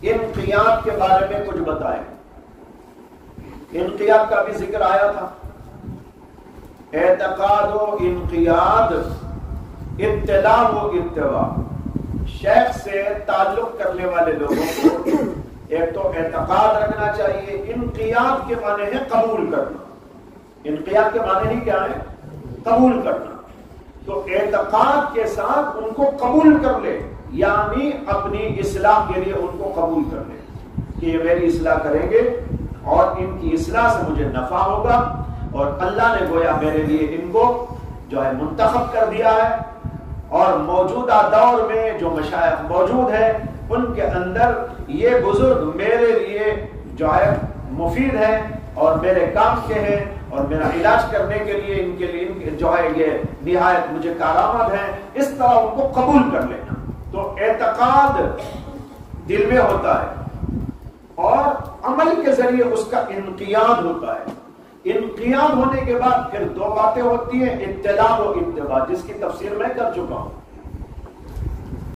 انقیاد کے بارے میں کچھ بتائیں. انقیاد کا بھی ذکر آیا تھا. اعتقاد و انقیاد، ابتداء و اتباع. شیخ سے تعلق کرنے والے لوگوں کو ایک تو اعتقاد رکھنا چاہیے. انقیاد کے معنی ہے قبول کرنا. انقیاد کے معنی ہی کیا ہے؟ قبول کرنا. تو اعتقاد کے ساتھ ان کو قبول کر لے، یعنی اپنی اصلاح کے لیے ان کو قبول کر لے کہ یہ میری اصلاح کریں گے اور ان کی اصلاح سے مجھے نفع ہوگا، اور اللہ نے گویا میرے لیے ان کو جو ہے منتخب کر دیا ہے، اور موجودہ دور میں جو مشائخ موجود ہیں ان کے اندر یہ بزرگ میرے لیے جو ہے مفید ہیں اور میرے کام کے ہیں، اور میرا علاج کرنے کے لیے ان کے لیے جو ہے یہ نہایت مجھے کارآمد ہیں. اس طرح ان کو قبول کر لینا. تو اعتقاد دل میں ہوتا ہے اور عمل کے ذریعے اس کا انقیاد ہوتا ہے. انقیاد ہونے کے بعد پھر دو باتیں ہوتی ہیں، ابتداء و اتباع، جس کی تفسیر میں کر چکا ہوں.